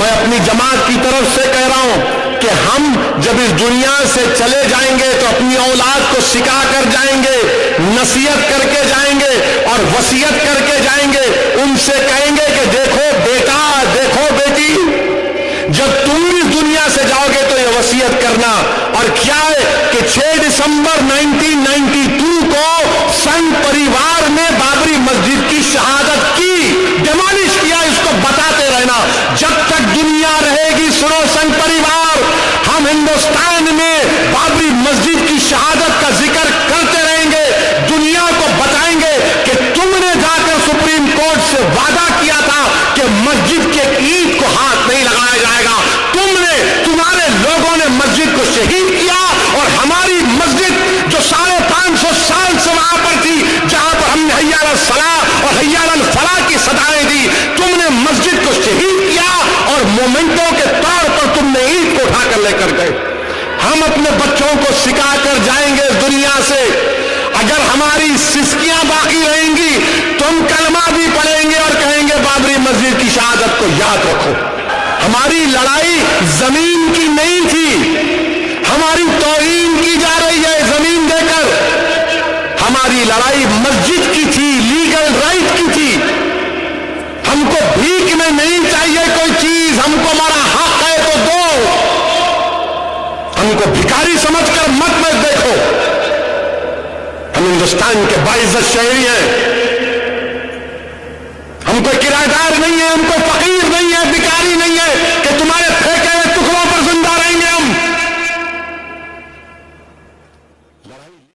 میں اپنی جماعت کی طرف سے کہہ رہا ہوں کہ ہم جب اس دنیا سے چلے جائیں گے تو اپنی اولاد کو سکھا کر جائیں گے، نصیحت کر کے جائیں گے اور وصیت کر کے جائیں گے. ان سے کہیں گے کہ دیکھو بیٹا، دیکھو بیٹی، جب تم اس دنیا سے جاؤ گے تو یہ وصیت کرنا. اور کیا ہے کہ 6 دسمبر 1992 کو سنگ پریوار نے بابری مسجد کی شہادت کی، ڈیمالش کیا. اس کو بتاتے رہنا جب تک دنیا رہے گی. سنو سنگ پریوار، ہم ہندوستان میں بابری مسجد کی شہادت کا ذکر کرتے رہیں گے، دنیا کو بتائیں گے کہ تم نے جا کر سپریم کورٹ سے وعدہ کیا تھا کہ مسجد کے اینٹ کو ہاتھ نہیں لگایا جائے گا. تمہارے لوگوں نے مسجد کو شہید کیا، اور ہماری مسجد جو 550 سال سے وہاں پر تھی، جہاں پر ہم نے حی علی الصلاۃ اور حی علی الفلاح کی صدائیں دی، تم نے مسجد کو شہید کیا اور مومنٹوں کے طور پر تم نے اینٹ کو اٹھا کر لے کر گئے. ہم اپنے بچوں کو سکھا کر جائیں گے اس دنیا سے. اگر ہماری سسکیاں باقی رہیں گی تو ہم کلمہ بھی پڑھیں گے اور کہیں گے بابری مسجد کی شہادت کو یاد رکھو. ہماری لڑائی زمین کی نہیں تھی، ہماری توہین کی جا رہی ہے زمین دے کر. ہماری لڑائی مسجد کی تھی، لیگل رائٹ کی تھی. ہم کو بھیک میں نہیں چاہیے کوئی چیز، ہم کو ہمارا حق ہے تو دو. ہم کو بھکاری سمجھ کر مت دیکھو. ہم ہندوستان کے باعزت شہری ہیں، ہم کوئی کرایہ دار نہیں ہے، ہم کوئی فقیر نہیں ہے، بھکاری نہیں ہے کہ تمہارے